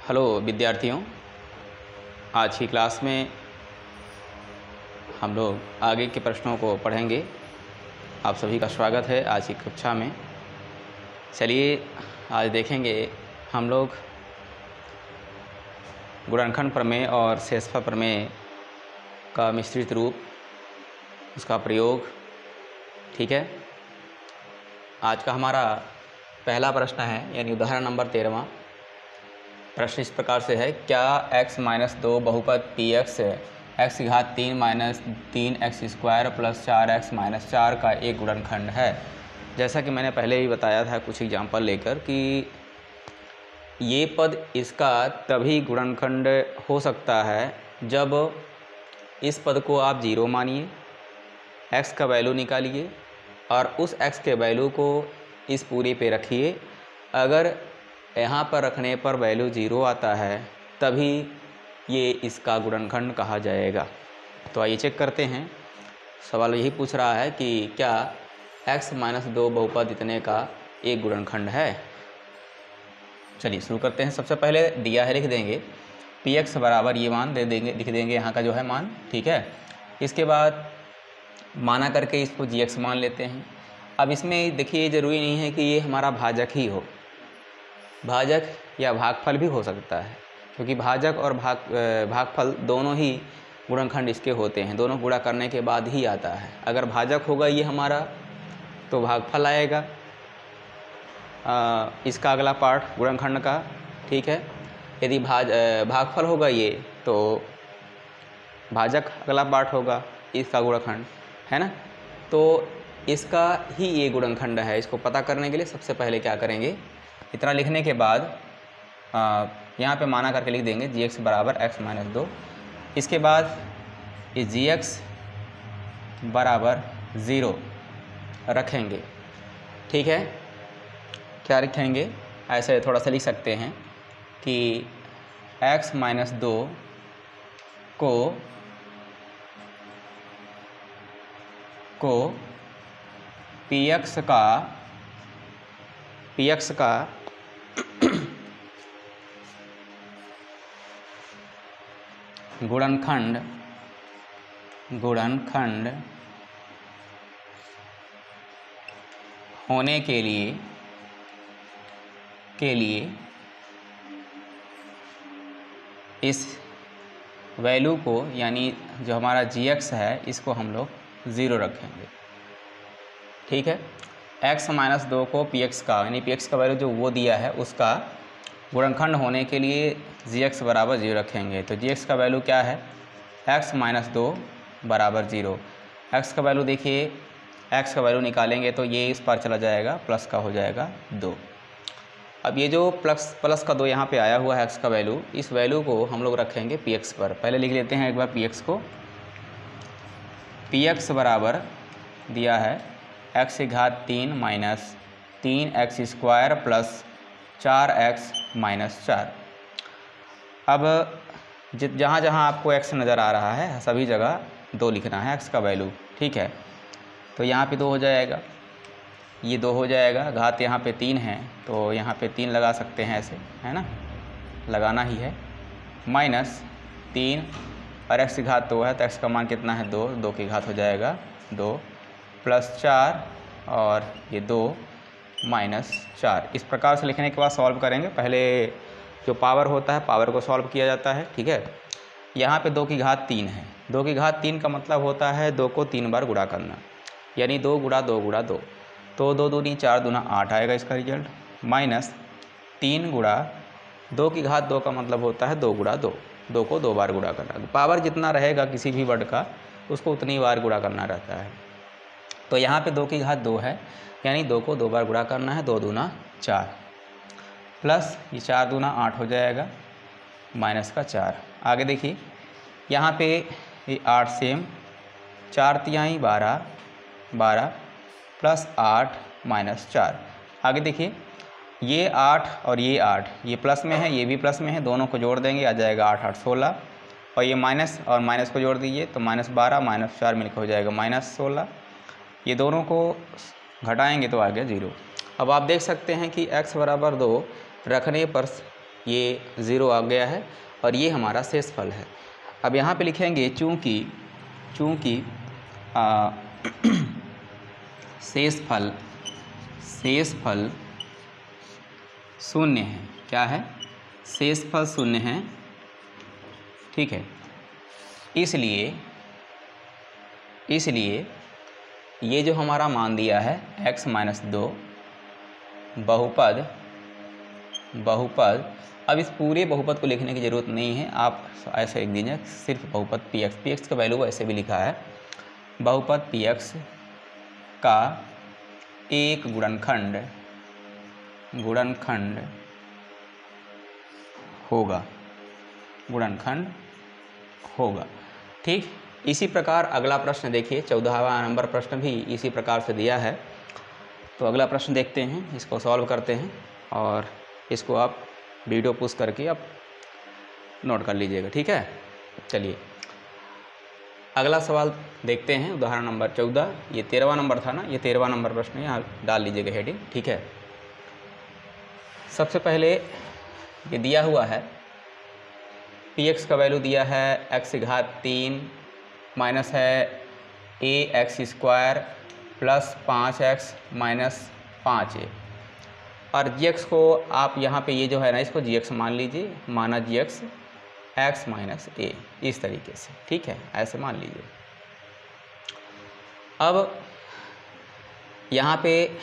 Hello विद्यार्थियों, आज की क्लास में हम लोग आगे के प्रश्नों को पढ़ेंगे। आप सभी का स्वागत है आज की कक्षा में। चलिए आज देखेंगे हम लोग गुणनखंड प्रमेय और शेषफल प्रमेय का मिश्रित रूप, उसका प्रयोग। ठीक है, आज का हमारा पहला प्रश्न है, यानी उदाहरण नंबर 13वां। प्रश्न इस प्रकार से है, क्या x-2 बहुपद px x की घात 3 minus 3x square plus 4x minus 4 का एक गुणनखंड है। जैसा कि मैंने पहले ही बताया था कुछ एग्जाम्पल लेकर कि ये पद इसका तभी गुणनखंड हो सकता है जब इस पद को आप 0 मानिए, x का वैल्यू निकालिए और उस x के वैल्यू को इस पूरे पे रखिए। अगर यहाँ पर रखने पर वैल्यू 0 आता है तभी ये इसका गुणनखंड कहा जाएगा। तो आइए चेक करते हैं। सवाल यही पूछ रहा है कि क्या x-2 बहुपद इतने का एक गुणनखंड है। चलिए शुरू करते हैं। सबसे पहले दिया है, लिख देंगे px बराबर ये मान दे देंगे, लिख देंगे यहाँ का जो है मान। ठीक है, इसके बाद माना करके इसको gx मान लेते हैं। अब इसमें देखिए, ज़रूरी नहीं है कि ये हमारा भाजक ही हो, भाजक या भागफल भी हो सकता है, क्योंकि भाजक और भागफल दोनों ही गुणनखंड इसके होते हैं, दोनों गुणा करने के बाद ही आता है। अगर भाजक होगा ये हमारा तो भागफल आएगा इसका अगला पार्ट गुणनखंड का। ठीक है, यदि भागफल होगा ये तो भाजक अगला पार्ट होगा इसका गुणनखंड, है ना। तो इसका ही ये गुणनखंड है। इसको पता करने के लिए सबसे पहले क्या करेंगे, इतना लिखने के बाद यहाँ पे माना करके लिख देंगे gx बराबर x-2। इसके बाद ये gx बराबर 0 रखेंगे। ठीक है, क्या रखेंगे, ऐसे थोड़ा सा लिख सकते हैं कि x-2 को px का गुणनखंड होने के लिए इस वैल्यू को, यानी जो हमारा gx है, इसको हम लोग 0 रखेंगे। ठीक है, x-2 को px का, यानी px का वैल्यू जो वो दिया है उसका गुणनखंड होने के लिए gx बराबर 0 रखेंगे। तो gx का वैल्यू क्या है, x-2 बराबर 0। x का वैल्यू देखिए, x का वैल्यू निकालेंगे तो ये इस पर चला जाएगा, प्लस का हो जाएगा 2। अब ये जो प्लस का 2 यहाँ पे आया हुआ है x का वैल्यू, इस वैल्यू को हम लोग रखेंगे px पर। पहले लिख लेते हैं एक बार px को। px बराबर दिया है x की घात 3 minus 3x square plus 4x minus 4। अब जहाँ जहाँ आपको x नज़र आ रहा है सभी जगह 2 लिखना है x का वैल्यू। ठीक है, तो यहाँ पे 2 हो जाएगा, ये 2 हो जाएगा, घात यहाँ पे 3 है तो यहाँ पे 3 लगा सकते हैं, ऐसे है ना, लगाना ही है। माइनस 3 और x की घात 2 है तो x का मान कितना है, 2, 2 की घात हो जाएगा 2 प्लस 4 और ये 2 माइनस 4। इस प्रकार से लिखने के बाद सॉल्व करेंगे। पहले जो पावर होता है पावर को सॉल्व किया जाता है। ठीक है, यहाँ पे 2 की घात 3 है, 2 की घात 3 का मतलब होता है 2 को 3 बार गुणा करना, यानी 2 गुणा 2 गुणा 2, तो 2 दूनी 4 दूना 8 आएगा इसका रिजल्ट। माइनस 3 गुणा 2 की घात 2 का मतलब होता है 2 गुणा 2, 2 को 2 बार गुणा करना। पावर जितना रहेगा किसी भी वर्ड का उसको उतनी बार गुणा करना रहता है। तो यहाँ पे 2 की घात 2 है, यानी 2 को 2 बार गुणा करना है, 2 दूना 4 प्लस ये 4 दूना 8 हो जाएगा, माइनस का 4। आगे देखिए यहाँ पे ये 8 सेम, 4 तिहाई 12, 12 प्लस 8 माइनस 4। आगे देखिए ये 8 और ये 8, ये प्लस में है ये भी प्लस में है, दोनों को जोड़ देंगे आ जाएगा 8 8 16, और ये माइनस और माइनस को जोड़ दीजिए तो माइनस 12 माइनस 4 मिलकर हो जाएगा माइनस 16। ये दोनों को घटाएंगे तो आ गया 0। अब आप देख सकते हैं कि x बराबर 2 रखने पर ये 0 आ गया है और ये हमारा शेषफल है। अब यहाँ पे लिखेंगे चूँकि शेषफल शून्य है। क्या है? शेषफल शून्य है, ठीक है। इसलिए ये जो हमारा मान दिया है x - 2 बहुपद, अब इस पूरे बहुपद को लिखने की ज़रूरत नहीं है, आप ऐसे लिख दीजिए सिर्फ बहुपद px का वैल्यू ऐसे भी लिखा है, बहुपद px का एक गुणनखंड होगा, ठीक। इसी प्रकार अगला प्रश्न देखिए, 14वां नंबर प्रश्न भी इसी प्रकार से दिया है। तो अगला प्रश्न देखते हैं, इसको सॉल्व करते हैं और इसको आप वीडियो पुश करके आप नोट कर लीजिएगा, ठीक है। चलिए अगला सवाल देखते हैं, उदाहरण नंबर 14। ये 13वां नंबर था ना, ये 13वां नंबर प्रश्न है, यहाँ डाल लीजिएगा हेडिंग, ठीक है। सबसे पहले ये दिया हुआ है px का वैल्यू दिया है x⁻³ माइनस है ax² plus 5x minus 5a, और gx को आप यहाँ पे ये जो है ना, इसको gx मान लीजिए, माना gx x माइनस a, इस तरीके से, ठीक है, ऐसे मान लीजिए। अब यहाँ पे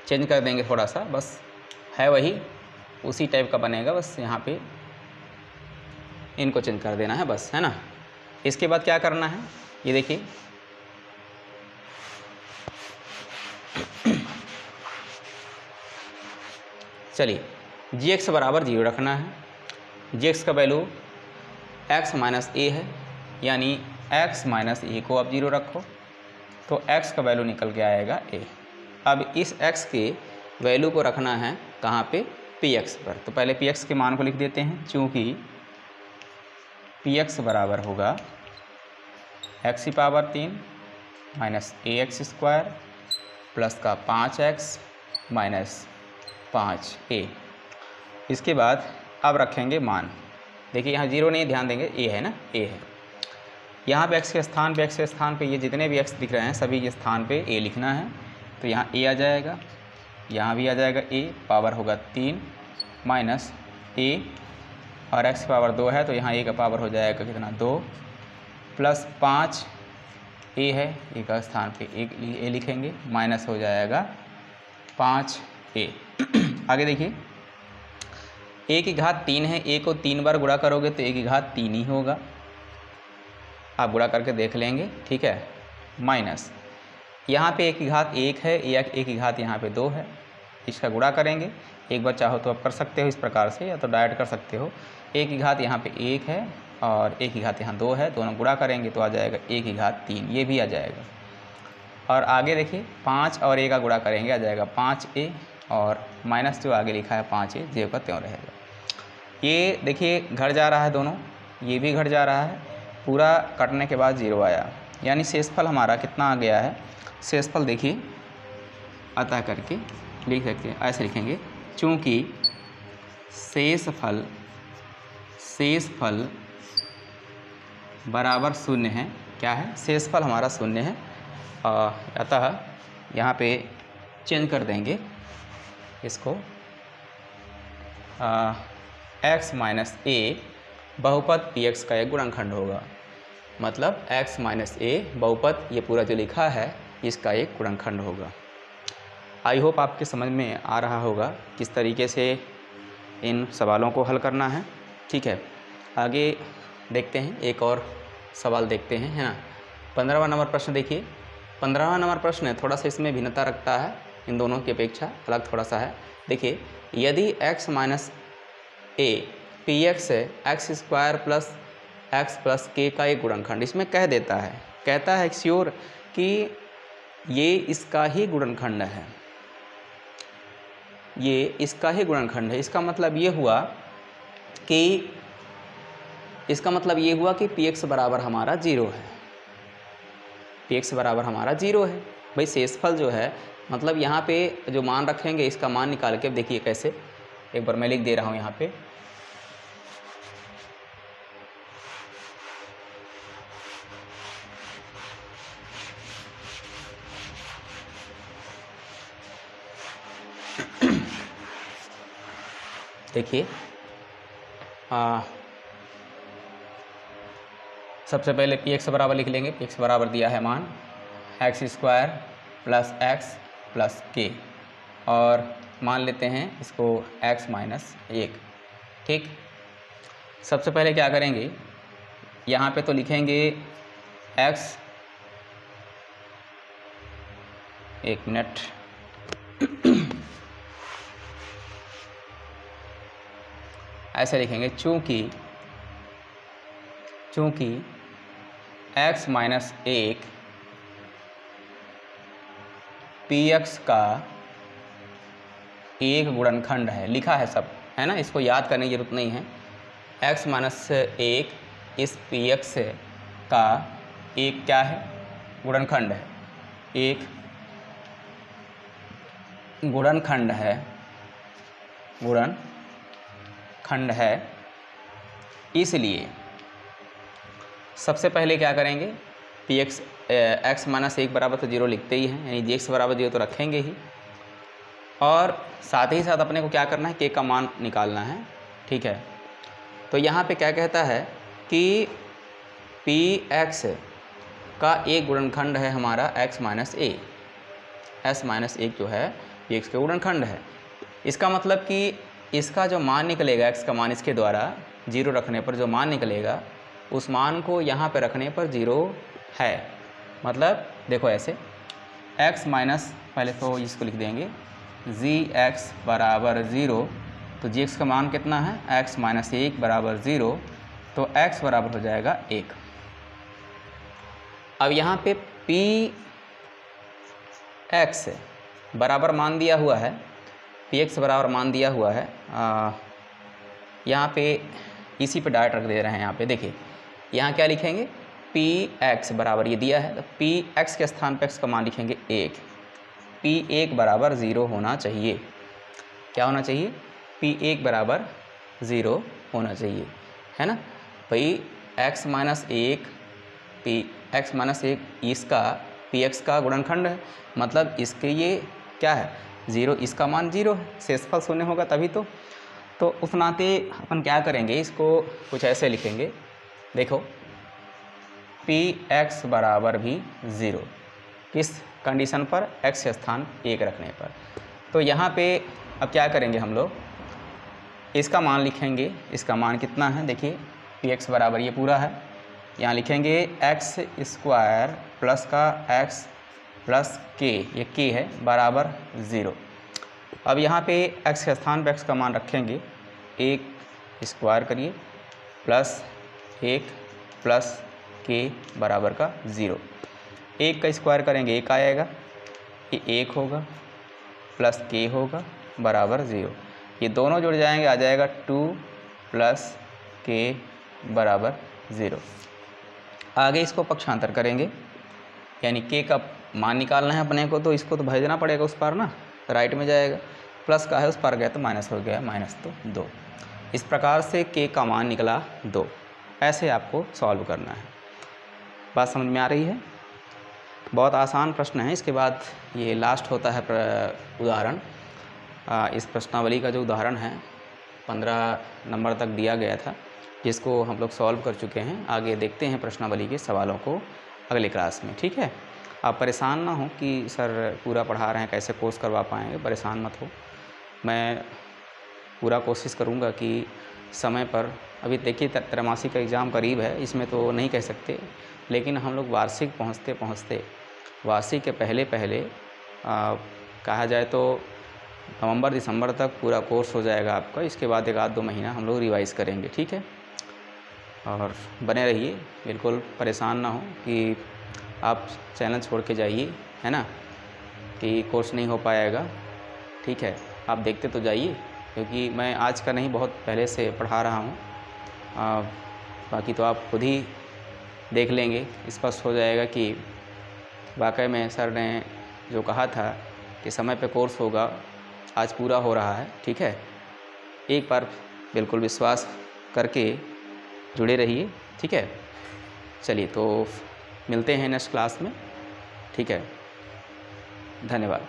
चेंज कर देंगे थोड़ा सा, बस है वही उसी टाइप का बनेगा, बस यहाँ पे इनको चेंज कर देना है, बस, है ना। इसके बाद क्या करना है, ये देखिए, चलिए gx बराबर 0 रखना है। gx का वैल्यू x माइनस a है, यानी x माइनस a को आप 0 रखो तो x का वैल्यू निकल के आएगा a। अब इस x के वैल्यू को रखना है कहाँ पे? px पर। तो पहले px के मान को लिख देते हैं, चूँकि px बराबर होगा x³ माइनस ax² प्लस का 5x माइनस 5a। इसके बाद अब रखेंगे मान, देखिए यहाँ 0 नहीं, ध्यान देंगे a है ना, a है। यहाँ पे x के स्थान पे ये जितने भी x दिख रहे हैं सभी के स्थान पे a लिखना है, तो यहाँ a आ जाएगा, यहाँ भी आ जाएगा a, पावर होगा 3 माइनस a, और x पावर 2 है तो यहाँ a का पावर हो जाएगा कितना, 2 प्लस 5 a है, a का स्थान पे a लिखेंगे, माइनस हो जाएगा 5a। आगे देखिए, a की घात 3 है, a को 3 बार गुणा करोगे तो a की घात 3 ही होगा, आप गुणा करके देख लेंगे, ठीक है। माइनस यहाँ पे a की घात 1 है, a की घात यहाँ पे 2 है, इसका गुणा करेंगे, एक बार चाहो तो आप कर सकते हो इस प्रकार से, या तो डायरेक्ट कर सकते हो। a की घात यहाँ पे 1 है और a की घात यहाँ 2 है, दोनों गुणा करेंगे तो आ जाएगा a की घात 3, ये भी आ जाएगा। और आगे देखिए 5 और a का गुणा करेंगे, आ जाएगा 5a, और माइनस जो आगे लिखा है 5a, जो का त्यों रहेगा। ये देखिए घट जा रहा है दोनों, ये भी घट जा रहा है, पूरा कटने के बाद 0 आया, यानी शेषफल हमारा कितना आ गया है। शेषफल देखिए अतः करके लिख सकते हैं, ऐसे लिखेंगे, चूँकि शेषफल बराबर 0 है। क्या है? शेषफल हमारा 0 है, अतः यहाँ पे चेंज कर देंगे इसको, x माइनस a बहुपद px का एक गुणनखंड होगा, मतलब x माइनस a बहुपद ये पूरा जो लिखा है इसका एक गुणनखंड होगा। आई होप आपके समझ में आ रहा होगा किस तरीके से इन सवालों को हल करना है, ठीक है। आगे देखते हैं, एक और सवाल देखते हैं, है ना। 15वां नंबर प्रश्न देखिए, 15वां नंबर प्रश्न थोड़ा सा इसमें भिन्नता रखता है, इन दोनों की अपेक्षा अलग थोड़ा सा है। देखिए, यदि x माइनस a px है x² plus x plus k का एक गुणनखंड, इसमें कह देता है, कहता है श्योर कि ये इसका ही गुणनखंड है, ये इसका ही गुणनखंड है। इसका मतलब ये हुआ कि px बराबर हमारा 0 है, px बराबर हमारा 0 है। भाई शेषफल जो है, मतलब यहाँ पे जो मान रखेंगे इसका मान निकाल के देखिए कैसे, एक बार मैं लिख दे रहा हूँ यहाँ पे, देखिए सबसे पहले पी एक्स बराबर लिख लेंगे। पी एक्स बराबर दिया है मान x square plus x plus के, और मान लेते हैं इसको x माइनस 1। ठीक, सबसे पहले क्या करेंगे, यहाँ पे तो लिखेंगे x, एक मिनट, ऐसे लिखेंगे चूँकि x माइनस 1 px का एक गुणनखंड है, लिखा है सब, है ना, इसको याद करने की जरूरत नहीं है। x माइनस 1 इस px का एक क्या है, गुणनखंड है, एक गुणनखंड है। इसलिए सबसे पहले क्या करेंगे, पी एक्स एक्स माइनस 1 बराबर तो 0 लिखते ही हैं, यानी जी एक्स बराबर 0 तो रखेंगे ही, और साथ ही साथ अपने को क्या करना है, के का मान निकालना है। ठीक है, तो यहाँ पे क्या कहता है कि पी एक्स का एक गुणनखंड है हमारा x माइनस 1, s माइनस 1 जो है पी एक्स का गुणनखंड है। इसका मतलब कि इसका जो मान निकलेगा, x का मान इसके द्वारा 0 रखने पर जो मान निकलेगा, उस मान को यहाँ पे रखने पर 0 है। मतलब देखो ऐसे x माइनस, पहले तो इसको लिख देंगे जी एक्स बराबर 0, तो जी एक्स का मान कितना है, x माइनस 1 बराबर 0, तो x बराबर हो जाएगा 1। अब यहाँ पे पी एक्स बराबर मान दिया हुआ है, पी एक्स बराबर मान दिया हुआ है, यहाँ पे इसी पे डायरेक्ट रख दे रहे हैं। यहाँ पे देखिए, यहाँ क्या लिखेंगे, पी एक्स बराबर ये दिया है, तो पी एक्स के स्थान पर एक्स का मान लिखेंगे 1। पी 1 बराबर 0 होना चाहिए, क्या होना चाहिए, पी 1 बराबर 0 होना चाहिए, है ना भाई। x minus 1 P x minus 1 इसका पी एक्स का गुणनखंड है, मतलब इसके ये क्या है, 0, इसका मान 0 है, शेषफल शून्य होगा तभी तो उस नाते अपन क्या करेंगे, इसको कुछ ऐसे लिखेंगे, देखो पी एक्स बराबर भी 0, किस कंडीशन पर, x के स्थान 1 रखने पर। तो यहाँ पे अब क्या करेंगे हम लोग, इसका मान लिखेंगे, इसका मान कितना है, देखिए पी एक्स बराबर ये पूरा है, यहाँ लिखेंगे एक्स स्क्वायर प्लस का x प्लस के, ये के है, बराबर 0। अब यहाँ पे x के स्थान पर x का मान रखेंगे, 1 स्क्वायर करिए प्लस 1 प्लस के बराबर का 0। 1 का स्क्वायर करेंगे 1 आएगा, ये 1 होगा प्लस के होगा बराबर 0। ये दोनों जुड़ जाएंगे, आ जाएगा 2 प्लस के बराबर 0। आगे इसको पक्षांतर करेंगे, यानी के का मान निकालना है अपने को, तो इसको तो भेजना पड़ेगा उस पार ना, राइट में जाएगा, प्लस का है उस पार गया तो माइनस हो गया, माइनस तो 2। इस प्रकार से के का मान निकला 2। ऐसे आपको सॉल्व करना है। बात समझ में आ रही है? बहुत आसान प्रश्न है। इसके बाद ये लास्ट होता है उदाहरण। इस प्रश्नावली का जो उदाहरण है 15 नंबर तक दिया गया था, जिसको हम लोग सॉल्व कर चुके हैं। आगे देखते हैं प्रश्नावली के सवालों को अगले क्लास में, ठीक है। आप परेशान ना हो कि सर पूरा पढ़ा रहे हैं, कैसे कोर्स करवा पाएंगे, परेशान मत हो। मैं पूरा कोशिश करूँगा कि समय पर, अभी देखिए त्रैमासिक का एग्ज़ाम करीब है, इसमें तो नहीं कह सकते, लेकिन हम लोग वार्षिक पहुँचते वार्षिक के पहले कहा जाए तो नवंबर दिसंबर तक पूरा कोर्स हो जाएगा आपका। इसके बाद 1-2 महीना हम लोग रिवाइज़ करेंगे, ठीक है। और बने रहिए, बिल्कुल परेशान ना हो कि आप चैनल छोड़ के जाइए, है ना, कि कोर्स नहीं हो पाएगा, ठीक है। आप देखते तो जाइए, क्योंकि मैं आज का नहीं, बहुत पहले से पढ़ा रहा हूँ। बाकी तो आप खुद ही देख लेंगे, स्पष्ट हो जाएगा कि वाकई में सर ने जो कहा था कि समय पे कोर्स होगा, आज पूरा हो रहा है, ठीक है। एक बार बिल्कुल विश्वास करके जुड़े रहिए, ठीक है। चलिए तो मिलते हैं नेक्स्ट क्लास में, ठीक है। धन्यवाद।